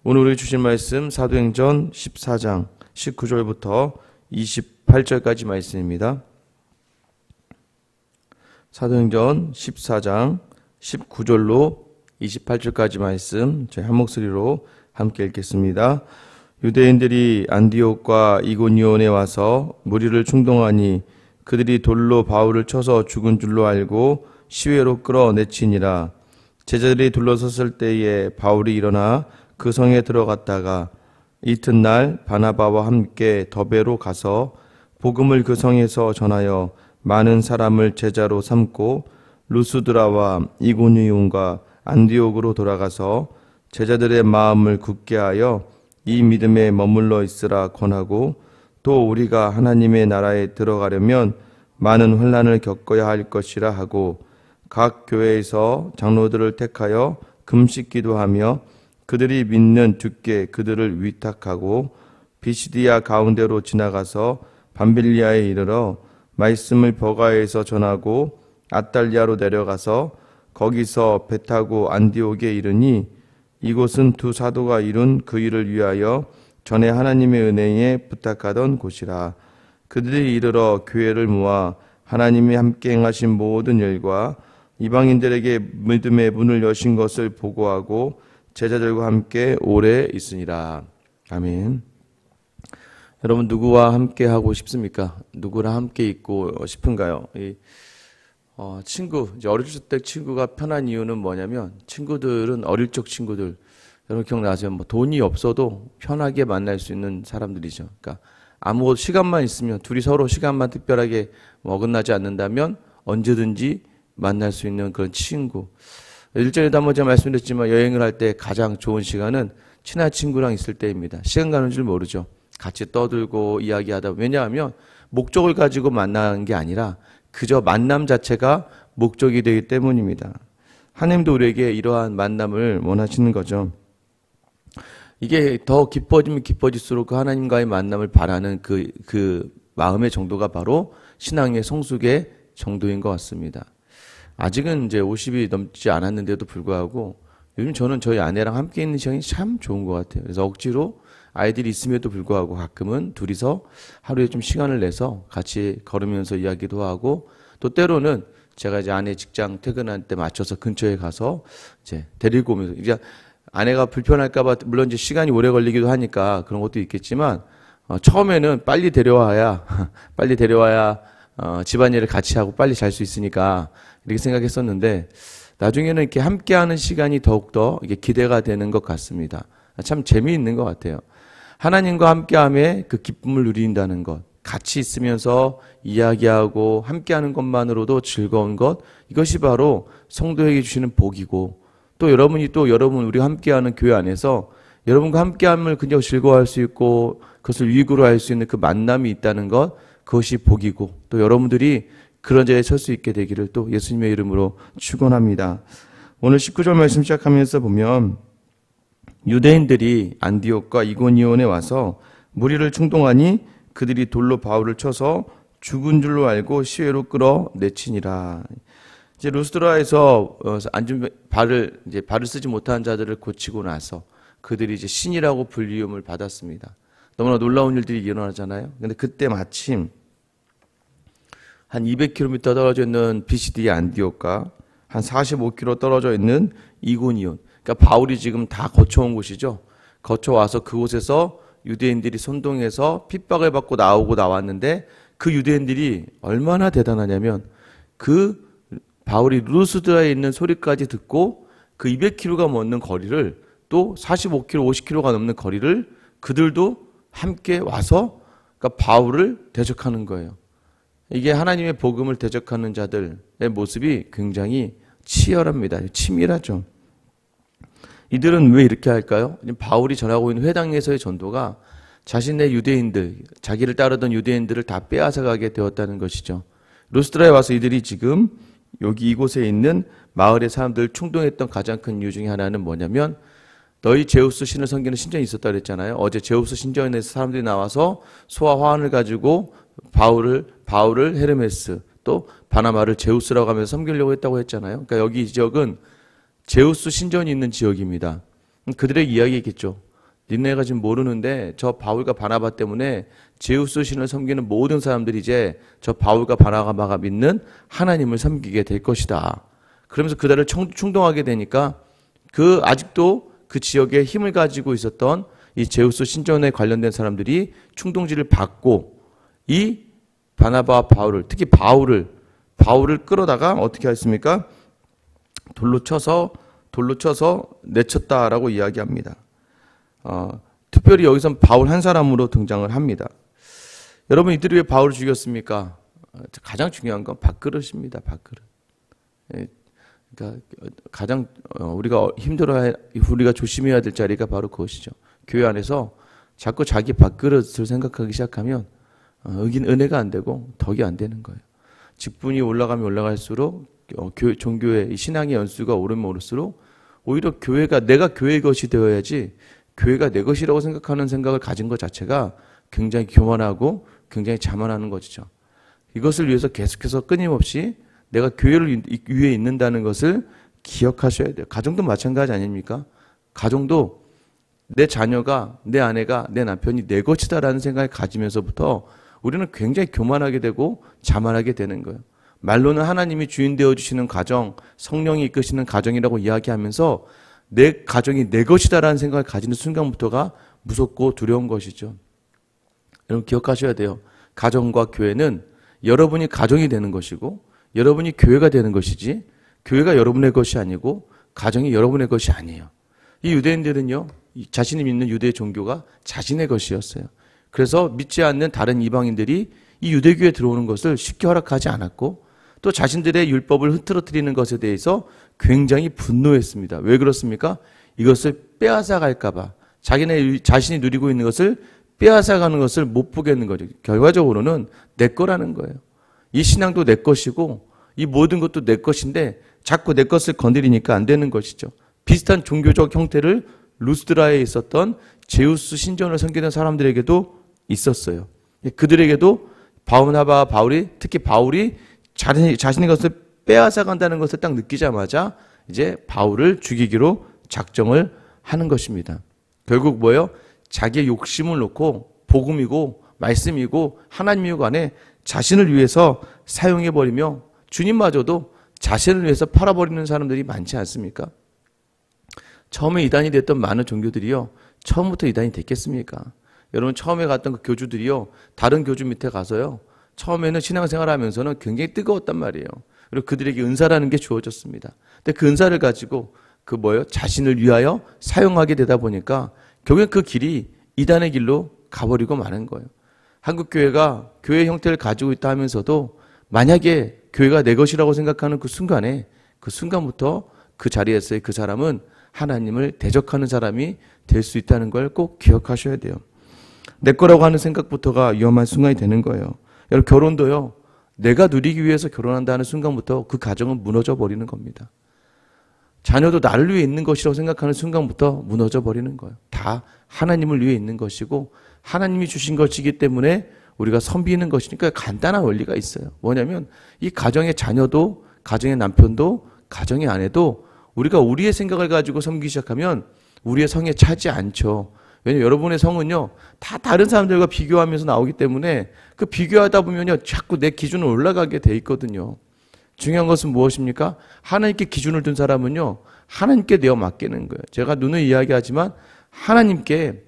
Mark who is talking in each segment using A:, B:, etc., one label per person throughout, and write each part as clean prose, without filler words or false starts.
A: 오늘 우리 주신 말씀 사도행전 14장 19절부터 28절까지 말씀입니다. 사도행전 14장 19절로 28절까지 말씀 저희 한 목소리로 함께 읽겠습니다. 유대인들이 안디옥과 이고니온에 와서 무리를 충동하니 그들이 돌로 바울을 쳐서 죽은 줄로 알고 시외로 끌어내치니라. 제자들이 둘러섰을 때에 바울이 일어나 그 성에 들어갔다가 이튿날 바나바와 함께 더베로 가서 복음을 그 성에서 전하여 많은 사람을 제자로 삼고 루스드라와 이고니온과 안디옥으로 돌아가서 제자들의 마음을 굳게 하여 이 믿음에 머물러 있으라 권하고 또 우리가 하나님의 나라에 들어가려면 많은 환난을 겪어야 할 것이라 하고 각 교회에서 장로들을 택하여 금식 기도하며 그들이 믿는 주께 그들을 위탁하고 비시디아 가운데로 지나가서 밤빌리아에 이르러 말씀을 버가에서 전하고 아달리아로 내려가서 거기서 배 타고 안디옥에 이르니 이곳은 두 사도가 이룬 그 일을 위하여 전에 하나님의 은혜에 부탁하던 곳이라. 그들이 이르러 교회를 모아 하나님이 함께 행하신 모든 일과 이방인들에게 믿음의 문을 여신 것을 보고하고 제자들과 함께 오래 있으니라. 아멘. 여러분 누구와 함께 하고 싶습니까? 누구랑 함께 있고 싶은가요? 친구, 이제 어릴 때 친구가 편한 이유는 뭐냐면 친구들은 어릴 적 친구들 여러분 기억나세요? 뭐 돈이 없어도 편하게 만날 수 있는 사람들이죠. 그러니까 아무 시간만 있으면 둘이 서로 시간만 특별하게 어긋나지 않는다면 언제든지 만날 수 있는 그런 친구. 일전에도 한번 제가 말씀드렸지만 여행을 할 때 가장 좋은 시간은 친한 친구랑 있을 때입니다. 시간 가는 줄 모르죠. 같이 떠들고 이야기하다. 왜냐하면 목적을 가지고 만나는 게 아니라 그저 만남 자체가 목적이 되기 때문입니다. 하나님도 우리에게 이러한 만남을 원하시는 거죠. 이게 더 깊어지면 깊어질수록 그 하나님과의 만남을 바라는 그 마음의 정도가 바로 신앙의 성숙의 정도인 것 같습니다. 아직은 이제 50이 넘지 않았는데도 불구하고 요즘 저는 저희 아내랑 함께 있는 시간이 참 좋은 것 같아요. 그래서 억지로 아이들이 있음에도 불구하고 가끔은 둘이서 하루에 좀 시간을 내서 같이 걸으면서 이야기도 하고 또 때로는 제가 이제 아내 직장 퇴근할 때 맞춰서 근처에 가서 이제 데리고 오면서 이제 아내가 불편할까봐 물론 이제 시간이 오래 걸리기도 하니까 그런 것도 있겠지만 처음에는 빨리 데려와야 집안일을 같이 하고 빨리 잘 수 있으니까 이렇게 생각했었는데 나중에는 이렇게 함께하는 시간이 더욱더 이게 기대가 되는 것 같습니다. 참 재미있는 것 같아요. 하나님과 함께함에 그 기쁨을 누린다는 것, 같이 있으면서 이야기하고 함께하는 것만으로도 즐거운 것, 이것이 바로 성도에게 주시는 복이고 또 여러분 우리가 함께하는 교회 안에서 여러분과 함께함을 그냥 즐거워할 수 있고 그것을 유익으로 할 수 있는 그 만남이 있다는 것, 그것이 복이고 또 여러분들이 그런 자리에 설 수 있게 되기를 또 예수님의 이름으로 축원합니다. 오늘 19절 말씀 시작하면서 보면 유대인들이 안디옥과 이고니온에 와서 무리를 충동하니 그들이 돌로 바울을 쳐서 죽은 줄로 알고 시외로 끌어내치니라. 이제 루스드라에서 발을 쓰지 못한 자들을 고치고 나서 그들이 이제 신이라고 불리움을 받았습니다. 너무나 놀라운 일들이 일어나잖아요. 근데 그때 마침 한 200km 떨어져 있는 비시디아 안디옥과 한 45km 떨어져 있는 이고니온. 그러니까 바울이 지금 다 거쳐온 곳이죠. 거쳐와서 그곳에서 유대인들이 선동해서 핍박을 받고 나왔는데 그 유대인들이 얼마나 대단하냐면 그 바울이 루스드라에 있는 소리까지 듣고 그 200km가 넘는 거리를 또 45km, 50km가 넘는 거리를 그들도 함께 와서 그러니까 바울을 대적하는 거예요. 이게 하나님의 복음을 대적하는 자들의 모습이 굉장히 치열합니다. 치밀하죠. 이들은 왜 이렇게 할까요? 바울이 전하고 있는 회당에서의 전도가 자신의 유대인들, 자기를 따르던 유대인들을 다 빼앗아가게 되었다는 것이죠. 루스드라에 와서 이들이 지금 여기 이곳에 있는 마을의 사람들을 충동했던 가장 큰 이유 중에 하나는 뭐냐면 너희 제우스 신을 섬기는 신전이 있었다 그랬잖아요. 어제 제우스 신전에서 사람들이 나와서 소와 화환을 가지고 바울을 헤르메스 또 바나바를 제우스라고 하면서 섬기려고 했다고 했잖아요. 그러니까 여기 이 지역은 제우스 신전이 있는 지역입니다. 그들의 이야기겠죠. 니네가 지금 모르는데 저 바울과 바나바 때문에 제우스 신을 섬기는 모든 사람들이 이제 저 바울과 바나바가 믿는 하나님을 섬기게 될 것이다. 그러면서 그들을 충동하게 되니까 그 아직도 그 지역에 힘을 가지고 있었던 이 제우스 신전에 관련된 사람들이 충동질을 받고 이 바나바와 바울을, 특히 바울을 끌어다가 어떻게 했습니까? 돌로 쳐서 내쳤다라고 이야기합니다. 특별히 여기선 바울 한 사람으로 등장을 합니다. 여러분, 이들이 왜 바울을 죽였습니까? 가장 중요한 건 밥그릇입니다. 밥그릇. 그러니까 가장 우리가 우리가 조심해야 될 자리가 바로 그것이죠. 교회 안에서 자꾸 자기 밥그릇을 생각하기 시작하면 은혜가 안 되고 덕이 안 되는 거예요. 직분이 올라가면 올라갈수록 종교의 신앙의 연수가 오르면 오를수록 오히려 내가 교회의 것이 되어야지 교회가 내 것이라고 생각하는 생각을 가진 것 자체가 굉장히 교만하고 굉장히 자만하는 것이죠. 이것을 위해서 계속해서 끊임없이 내가 교회를 위에 있는다는 것을 기억하셔야 돼요. 가정도 마찬가지 아닙니까? 가정도 내 자녀가, 내 아내가, 내 남편이 내 것이다라는 생각을 가지면서부터 우리는 굉장히 교만하게 되고 자만하게 되는 거예요. 말로는 하나님이 주인 되어주시는 가정, 성령이 이끄시는 가정이라고 이야기하면서 내 가정이 내 것이다라는 생각을 가지는 순간부터가 무섭고 두려운 것이죠. 여러분 기억하셔야 돼요. 가정과 교회는 여러분이 가정이 되는 것이고 여러분이 교회가 되는 것이지 교회가 여러분의 것이 아니고 가정이 여러분의 것이 아니에요. 이 유대인들은요, 자신이 믿는 유대 종교가 자신의 것이었어요. 그래서 믿지 않는 다른 이방인들이 이 유대교에 들어오는 것을 쉽게 허락하지 않았고 또 자신들의 율법을 흐트러뜨리는 것에 대해서 굉장히 분노했습니다. 왜 그렇습니까? 이것을 빼앗아 갈까봐 자신이 누리고 있는 것을 빼앗아 가는 것을 못 보겠는 거죠. 결과적으로는 내 거라는 거예요. 이 신앙도 내 것이고 이 모든 것도 내 것인데 자꾸 내 것을 건드리니까 안 되는 것이죠. 비슷한 종교적 형태를 루스드라에 있었던 제우스 신전을 섬기는 사람들에게도 있었어요. 그들에게도 바나바와 바울이, 특히 바울이 자신의 것을 빼앗아 간다는 것을 딱 느끼자마자 이제 바울을 죽이기로 작정을 하는 것입니다. 결국 뭐예요? 자기의 욕심을 놓고 복음이고 말씀이고 하나님이고 간에 자신을 위해서 사용해버리며 주님마저도 자신을 위해서 팔아버리는 사람들이 많지 않습니까? 처음에 이단이 됐던 많은 종교들이요, 처음부터 이단이 됐겠습니까? 여러분 처음에 갔던 그 교주들이요, 다른 교주 밑에 가서요, 처음에는 신앙생활 하면서는 굉장히 뜨거웠단 말이에요. 그리고 그들에게 은사라는 게 주어졌습니다. 근데 그 은사를 가지고 자신을 위하여 사용하게 되다 보니까 결국엔 그 길이 이단의 길로 가버리고 마는 거예요. 한국교회가 교회 형태를 가지고 있다 하면서도 만약에 교회가 내 것이라고 생각하는 그 순간부터 그 자리에서의 그 사람은 하나님을 대적하는 사람이 될 수 있다는 걸 꼭 기억하셔야 돼요. 내 거라고 하는 생각부터가 위험한 순간이 되는 거예요. 여러분 결혼도요, 내가 누리기 위해서 결혼한다는 순간부터 그 가정은 무너져 버리는 겁니다. 자녀도 나를 위해 있는 것이라고 생각하는 순간부터 무너져 버리는 거예요. 다 하나님을 위해 있는 것이고 하나님이 주신 것이기 때문에 우리가 섬기는 것이니까 간단한 원리가 있어요. 뭐냐면 이 가정의 자녀도, 가정의 남편도, 가정의 아내도 우리가 우리의 생각을 가지고 섬기기 시작하면 우리의 성에 차지 않죠. 왜냐하면 여러분의 성은요, 다 다른 사람들과 비교하면서 나오기 때문에 그 비교하다 보면요, 자꾸 내 기준은 올라가게 돼 있거든요. 중요한 것은 무엇입니까? 하나님께 기준을 둔 사람은요, 하나님께 내어 맡기는 거예요. 제가 누누이 이야기하지만 하나님께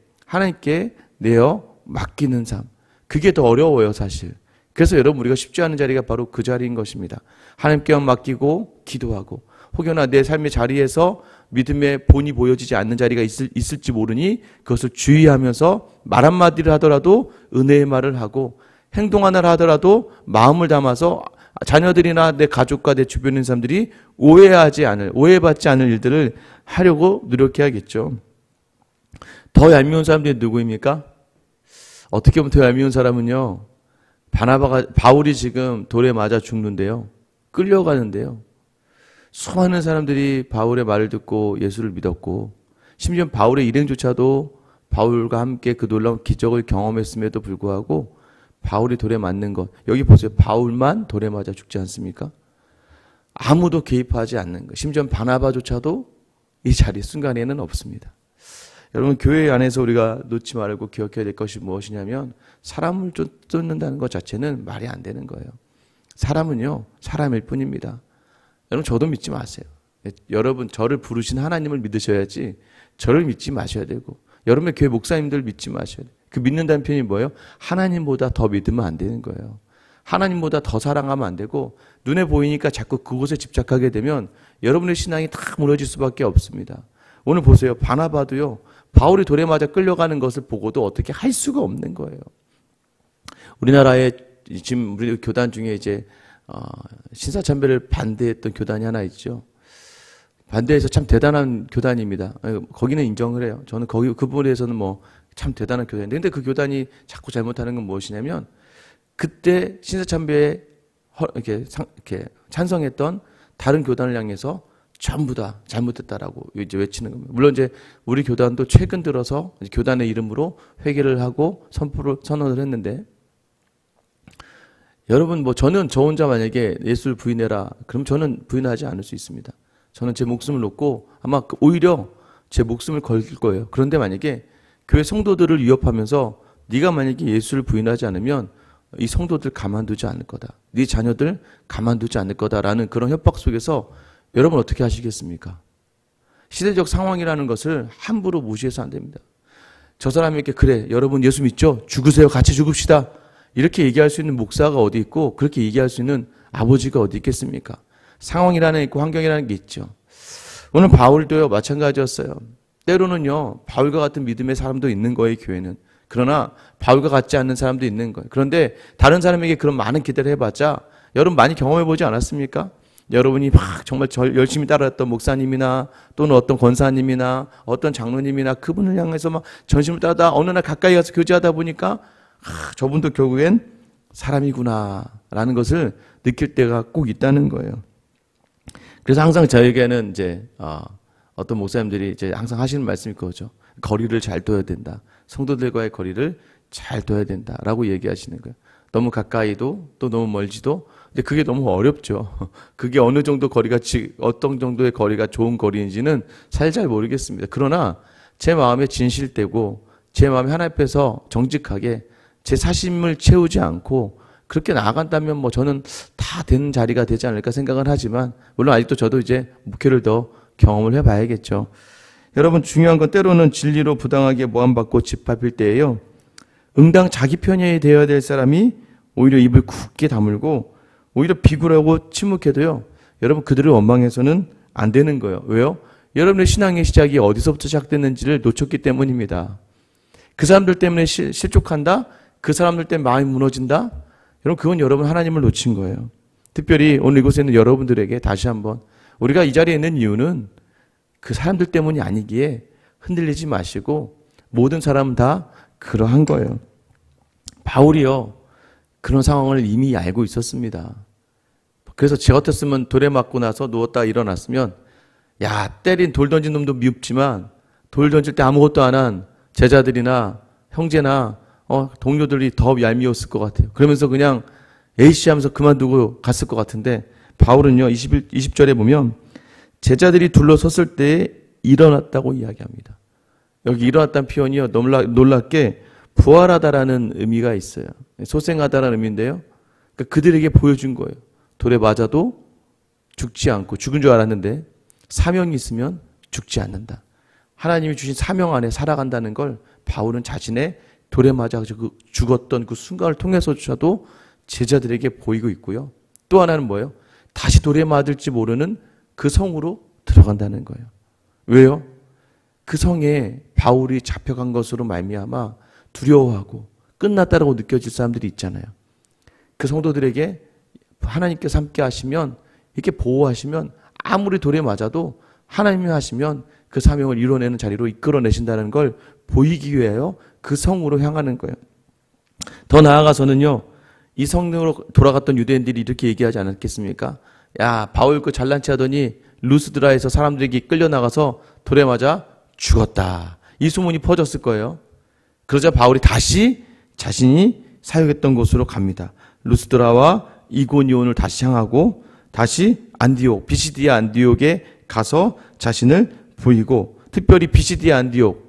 A: 내어 맡기는 삶. 그게 더 어려워요, 사실. 그래서 여러분 우리가 쉽지 않은 자리가 바로 그 자리인 것입니다. 하나님께 맡기고 기도하고 혹여나 내 삶의 자리에서 믿음의 본이 보여지지 않는 자리가 있을지 모르니 그것을 주의하면서 말 한마디를 하더라도 은혜의 말을 하고 행동 하나를 하더라도 마음을 담아서 자녀들이나 내 가족과 내 주변에 있는 사람들이 오해받지 않을 일들을 하려고 노력해야겠죠. 더 얄미운 사람들이 누구입니까? 어떻게 보면 더 얄미운 사람은요, 바울이 지금 돌에 맞아 죽는데요, 끌려가는데요, 수많은 사람들이 바울의 말을 듣고 예수를 믿었고 심지어 바울의 일행조차도 바울과 함께 그 놀라운 기적을 경험했음에도 불구하고 바울이 돌에 맞는 것, 여기 보세요. 바울만 돌에 맞아 죽지 않습니까? 아무도 개입하지 않는 것, 심지어 바나바조차도 이 자리 순간에는 없습니다. 여러분, 교회 안에서 우리가 놓지 말고 기억해야 될 것이 무엇이냐면 사람을 쫓는다는 것 자체는 말이 안 되는 거예요. 사람은요, 사람일 뿐입니다. 여러분, 저도 믿지 마세요. 여러분, 저를 부르신 하나님을 믿으셔야지 저를 믿지 마셔야 되고, 여러분의 교회 목사님들 믿지 마셔야 돼요. 그 믿는다는 표현이 뭐예요? 하나님보다 더 믿으면 안 되는 거예요. 하나님보다 더 사랑하면 안 되고, 눈에 보이니까 자꾸 그곳에 집착하게 되면 여러분의 신앙이 다 무너질 수밖에 없습니다. 오늘 보세요. 바나바도요, 바울이 돌에 맞아 끌려가는 것을 보고도 어떻게 할 수가 없는 거예요. 우리나라에 지금 우리 교단 중에 이제 신사참배를 반대했던 교단이 하나 있죠. 반대해서 참 대단한 교단입니다. 거기는 인정을 해요. 저는 거기 그 부분에 대해서는 뭐 참 대단한 교단인데, 근데 그 교단이 자꾸 잘못하는 건 무엇이냐면, 그때 신사참배에 이렇게 찬성했던 다른 교단을 향해서 전부 다 잘못했다라고 이제 외치는 겁니다. 물론 이제 우리 교단도 최근 들어서 교단의 이름으로 회개를 하고 선언을 했는데, 여러분, 뭐 저는 저 혼자 만약에 예수를 부인해라, 그럼 저는 부인하지 않을 수 있습니다. 저는 제 목숨을 놓고 아마 오히려 제 목숨을 걸 거예요. 그런데 만약에 교회 성도들을 위협하면서 네가 만약에 예수를 부인하지 않으면 이 성도들 가만두지 않을 거다, 네 자녀들 가만두지 않을 거다라는 그런 협박 속에서 여러분 어떻게 하시겠습니까? 시대적 상황이라는 것을 함부로 무시해서 안 됩니다. 저 사람에게 그래, 여러분 예수 믿죠? 죽으세요, 같이 죽읍시다, 이렇게 얘기할 수 있는 목사가 어디 있고 그렇게 얘기할 수 있는 아버지가 어디 있겠습니까? 상황이라는 게 있고 환경이라는 게 있죠. 오늘 바울도요, 마찬가지였어요. 때로는요, 바울과 같은 믿음의 사람도 있는 거예요, 교회는. 그러나 바울과 같지 않는 사람도 있는 거예요. 그런데 다른 사람에게 그런 많은 기대를 해봤자 여러분 많이 경험해보지 않았습니까? 여러분이 막 정말 열심히 따라했던 목사님이나 또는 어떤 권사님이나 어떤 장로님이나 그분을 향해서 막 전심을 따르다 어느 날 가까이 가서 교제하다 보니까 저분도 결국엔 사람이구나 라는 것을 느낄 때가 꼭 있다는 거예요. 그래서 항상 저에게는 이제 어떤 목사님들이 이제 항상 하시는 말씀이 그거죠. 거리를 잘 둬야 된다. 성도들과의 거리를 잘 둬야 된다라고 얘기하시는 거예요. 너무 가까이도 또 너무 멀지도. 근데 그게 너무 어렵죠. 그게 어느 정도 거리가 어떤 정도의 거리가 좋은 거리인지는 사실 잘 모르겠습니다. 그러나 제 마음에 진실되고 제 마음에 하나님 앞에서 정직하게 제 사심을 채우지 않고 그렇게 나아간다면 뭐 저는 다 된 자리가 되지 않을까 생각은 하지만, 물론 아직도 저도 이제 목회를 더 경험을 해봐야겠죠. 여러분, 중요한 건 때로는 진리로 부당하게 모함받고 짓밟힐 때예요, 응당 자기 편이 되어야 될 사람이 오히려 입을 굳게 다물고 오히려 비굴하고 침묵해도요, 여러분 그들을 원망해서는 안 되는 거예요. 왜요? 여러분의 신앙의 시작이 어디서부터 시작됐는지를 놓쳤기 때문입니다. 그 사람들 때문에 실족한다? 그 사람들 때문에 마음이 무너진다? 여러분, 그건 여러분 하나님을 놓친 거예요. 특별히 오늘 이곳에 있는 여러분들에게 다시 한번, 우리가 이 자리에 있는 이유는 그 사람들 때문이 아니기에 흔들리지 마시고 모든 사람은 다 그러한 거예요. 바울이요, 그런 상황을 이미 알고 있었습니다. 그래서 제 같았으면 돌에 맞고 나서 누웠다 일어났으면, 야, 때린 돌 던진 놈도 미흡지만 돌 던질 때 아무것도 안 한 제자들이나 형제나 동료들이 더 얄미웠을 것 같아요. 그러면서 그냥 에이씨 하면서 그만두고 갔을 것 같은데, 바울은요 20절에 보면 제자들이 둘러섰을 때 일어났다고 이야기합니다. 여기 일어났다는 표현이요, 놀랍게 부활하다라는 의미가 있어요. 소생하다라는 의미인데요, 그러니까 그들에게 보여준 거예요. 돌에 맞아도 죽지 않고, 죽은 줄 알았는데 사명이 있으면 죽지 않는다. 하나님이 주신 사명 안에 살아간다는 걸 바울은 자신의 돌에 맞아 죽었던 그 순간을 통해서조차도 제자들에게 보이고 있고요. 또 하나는 뭐예요? 다시 돌에 맞을지 모르는 그 성으로 들어간다는 거예요. 왜요? 그 성에 바울이 잡혀간 것으로 말미암아 두려워하고 끝났다라고 느껴질 사람들이 있잖아요. 그 성도들에게 하나님께서 함께 하시면, 이렇게 보호하시면, 아무리 돌에 맞아도 하나님이 하시면 그 사명을 이뤄내는 자리로 이끌어내신다는 걸 보이기 위하여 그 성으로 향하는 거예요. 더 나아가서는요, 이 성으로 돌아갔던 유대인들이 이렇게 얘기하지 않았겠습니까? 야, 바울 그 잘난 체 하더니 루스드라에서 사람들에게 끌려나가서 돌에 맞아 죽었다. 이 소문이 퍼졌을 거예요. 그러자 바울이 다시 자신이 사역했던 곳으로 갑니다. 루스드라와 이고니온을 다시 향하고 다시 안디옥, 비시디아 안디옥에 가서 자신을 보이고, 특별히 비시디아 안디옥,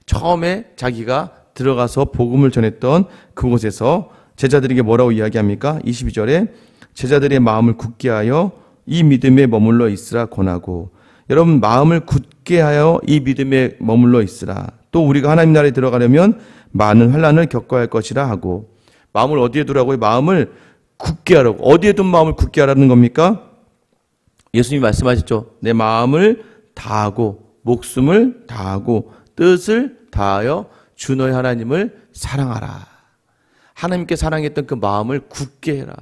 A: 처음에 자기가 들어가서 복음을 전했던 그곳에서 제자들에게 뭐라고 이야기합니까? 22절에 제자들의 마음을 굳게 하여 이 믿음에 머물러 있으라 권하고, 여러분 마음을 굳게 하여 이 믿음에 머물러 있으라. 또 우리가 하나님 나라에 들어가려면 많은 환난을 겪어야 할 것이라 하고, 마음을 어디에 두라고요? 마음을 굳게 하라고. 어디에 둔 마음을 굳게 하라는 겁니까? 예수님이 말씀하셨죠. 내 마음을 다하고 목숨을 다하고 뜻을 다하여 주 너의 하나님을 사랑하라. 하나님께 사랑했던 그 마음을 굳게 해라.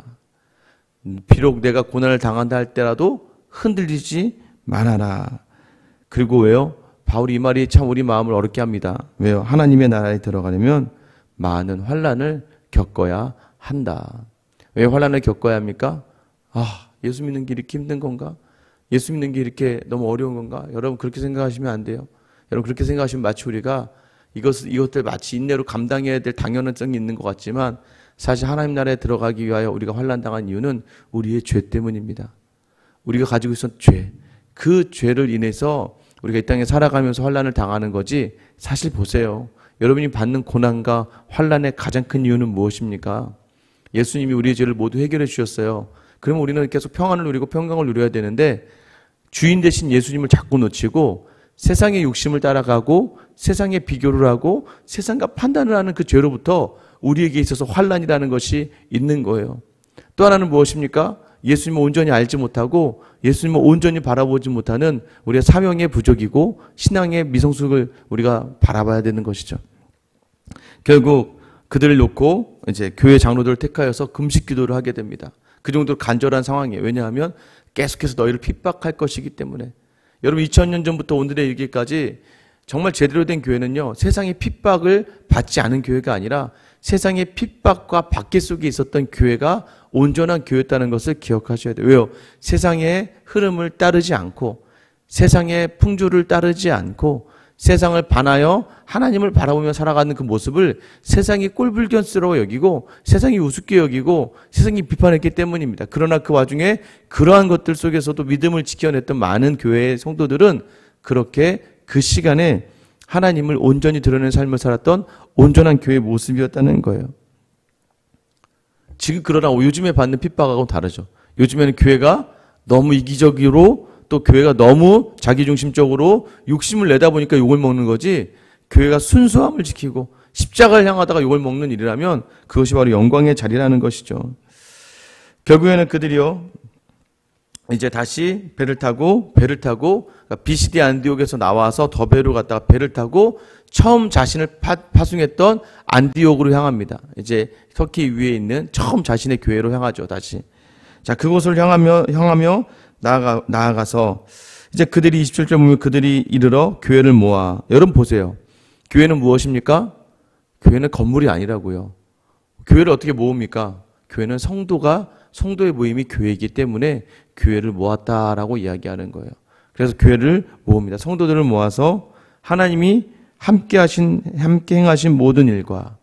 A: 비록 내가 고난을 당한다 할 때라도 흔들리지 말아라. 그리고 왜요? 바울이 이 말이 참 우리 마음을 어렵게 합니다. 왜요? 하나님의 나라에 들어가려면 많은 환난을 겪어야 한다. 왜 환난을 겪어야 합니까? 예수 믿는 게 이렇게 힘든 건가? 예수 믿는 게 이렇게 너무 어려운 건가? 여러분 그렇게 생각하시면 안 돼요. 여러분 그렇게 생각하시면 마치 우리가 이것들 마치 인내로 감당해야 될 당연성이 있는 것 같지만, 사실 하나님 나라에 들어가기 위하여 우리가 환난당한 이유는 우리의 죄 때문입니다. 우리가 가지고 있었던 죄, 그 죄를 인해서 우리가 이 땅에 살아가면서 환난을 당하는 거지. 사실 보세요. 여러분이 받는 고난과 환난의 가장 큰 이유는 무엇입니까? 예수님이 우리의 죄를 모두 해결해 주셨어요. 그러면 우리는 계속 평안을 누리고 평강을 누려야 되는데, 주인 되신 예수님을 자꾸 놓치고 세상의 욕심을 따라가고 세상에 비교를 하고 세상과 판단을 하는 그 죄로부터 우리에게 있어서 환난이라는 것이 있는 거예요. 또 하나는 무엇입니까? 예수님을 온전히 알지 못하고 예수님을 온전히 바라보지 못하는 우리의 사명의 부족이고 신앙의 미성숙을 우리가 바라봐야 되는 것이죠. 결국 그들을 놓고 이제 교회 장로들을 택하여서 금식 기도를 하게 됩니다. 그 정도로 간절한 상황이에요. 왜냐하면 계속해서 너희를 핍박할 것이기 때문에. 여러분 2000년 전부터 오늘에 이르기까지 정말 제대로 된 교회는요, 세상의 핍박을 받지 않은 교회가 아니라 세상의 핍박과 박해 속에 있었던 교회가 온전한 교회였다는 것을 기억하셔야 돼요. 왜요? 세상의 흐름을 따르지 않고 세상의 풍조를 따르지 않고 세상을 반하여 하나님을 바라보며 살아가는 그 모습을 세상이 꼴불견스러워 여기고 세상이 우습게 여기고 세상이 비판했기 때문입니다. 그러나 그 와중에 그러한 것들 속에서도 믿음을 지켜냈던 많은 교회의 성도들은 그렇게 그 시간에 하나님을 온전히 드러낸 삶을 살았던 온전한 교회의 모습이었다는 거예요. 지금 그러나 요즘에 받는 핍박하고는 다르죠. 요즘에는 교회가 너무 이기적으로 또 교회가 너무 자기중심적으로 욕심을 내다 보니까 욕을 먹는 거지, 교회가 순수함을 지키고 십자가를 향하다가 욕을 먹는 일이라면 그것이 바로 영광의 자리라는 것이죠. 결국에는 그들이요, 이제 다시 배를 타고 비시디 안디옥에서 나와서 더베로 갔다가 배를 타고 처음 자신을 파송했던 안디옥으로 향합니다. 이제 터키 위에 있는 처음 자신의 교회로 향하죠. 다시. 자, 그곳을 향하며 나아가서 이제 그들이 27절 보면 그들이 이르러 교회를 모아. 여러분 보세요. 교회는 무엇입니까? 교회는 건물이 아니라고요. 교회를 어떻게 모읍니까? 교회는 성도의 모임이 교회이기 때문에 교회를 모았다라고 이야기하는 거예요. 그래서 교회를 모읍니다. 성도들을 모아서 하나님이 함께 행하신 모든 일과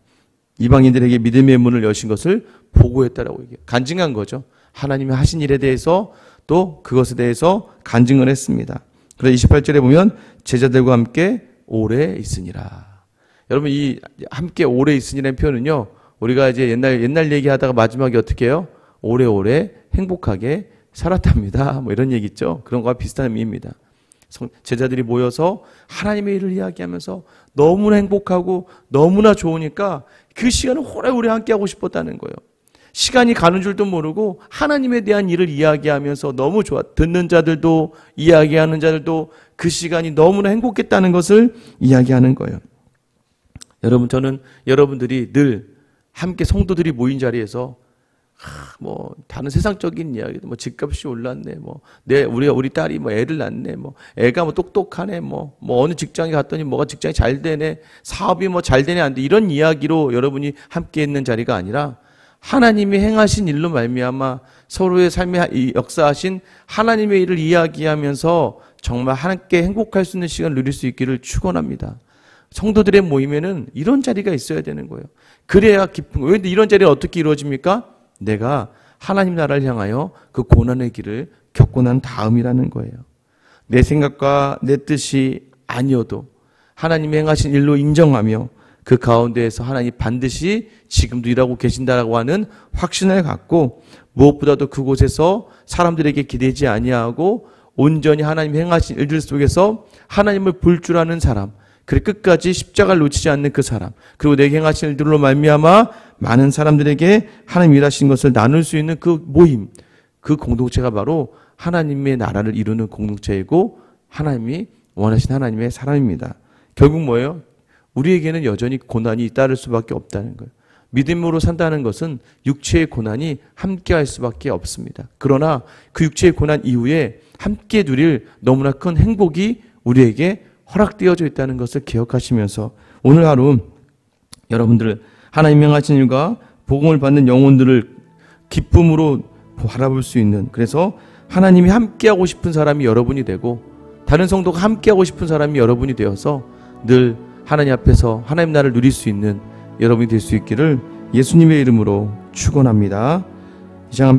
A: 이방인들에게 믿음의 문을 여신 것을 보고했다라고 얘기해요. 간증한 거죠. 하나님이 하신 일에 대해서 또 그것에 대해서 간증을 했습니다. 그래서 28절에 보면 제자들과 함께 오래 있으니라. 여러분 이 함께 오래 있으니라는 표현은요, 우리가 이제 옛날 얘기하다가 마지막에 어떻게 해요? 오래오래 행복하게 살았답니다. 뭐 이런 얘기 있죠. 그런 거와 비슷한 의미입니다. 제자들이 모여서 하나님의 일을 이야기하면서 너무나 행복하고 너무나 좋으니까 그 시간을 오래오래 함께 하고 싶었다는 거예요. 시간이 가는 줄도 모르고 하나님에 대한 일을 이야기하면서 너무 좋아. 듣는 자들도 이야기하는 자들도 그 시간이 너무나 행복했다는 것을 이야기하는 거예요. 여러분, 저는 여러분들이 늘 함께 성도들이 모인 자리에서 뭐 다른 세상적인 이야기도 뭐 집값이 올랐네, 뭐 우리 딸이 뭐 애를 낳네, 뭐 애가 뭐 똑똑하네, 뭐 어느 직장에 갔더니 뭐가 직장이 잘 되네, 사업이 뭐 잘 되네 안 돼, 이런 이야기로 여러분이 함께 있는 자리가 아니라 하나님이 행하신 일로 말미암아 서로의 삶에 역사하신 하나님의 일을 이야기하면서 정말 함께 행복할 수 있는 시간을 누릴 수 있기를 축원합니다. 성도들의 모임에는 이런 자리가 있어야 되는 거예요. 그래야 기쁜 거예요. 그런데 이런 자리가 어떻게 이루어집니까? 내가 하나님 나라를 향하여 그 고난의 길을 겪고 난 다음이라는 거예요. 내 생각과 내 뜻이 아니어도 하나님이 행하신 일로 인정하며 그 가운데에서 하나님이 반드시 지금도 일하고 계신다라고 하는 확신을 갖고 무엇보다도 그곳에서 사람들에게 기대지 아니하고 온전히 하나님이 행하신 일들 속에서 하나님을 볼 줄 아는 사람, 그래 끝까지 십자가를 놓치지 않는 그 사람, 그리고 내게 행하신 일들로 말미암아 많은 사람들에게 하나님 일하신 것을 나눌 수 있는 그 모임, 그 공동체가 바로 하나님의 나라를 이루는 공동체이고 하나님이 원하신 하나님의 사람입니다. 결국 뭐예요? 우리에게는 여전히 고난이 따를 수밖에 없다는 거예요. 믿음으로 산다는 것은 육체의 고난이 함께할 수밖에 없습니다. 그러나 그 육체의 고난 이후에 함께 누릴 너무나 큰 행복이 우리에게 허락되어져 있다는 것을 기억하시면서 오늘 하루 여러분들 하나님 행하신 일과 복음을 받는 영혼들을 기쁨으로 바라볼 수 있는, 그래서 하나님이 함께하고 싶은 사람이 여러분이 되고 다른 성도가 함께하고 싶은 사람이 여러분이 되어서 늘 하나님 앞에서 하나님 나라를 누릴 수 있는 여러분이 될 수 있기를 예수님의 이름으로 축원합니다. 이상 함께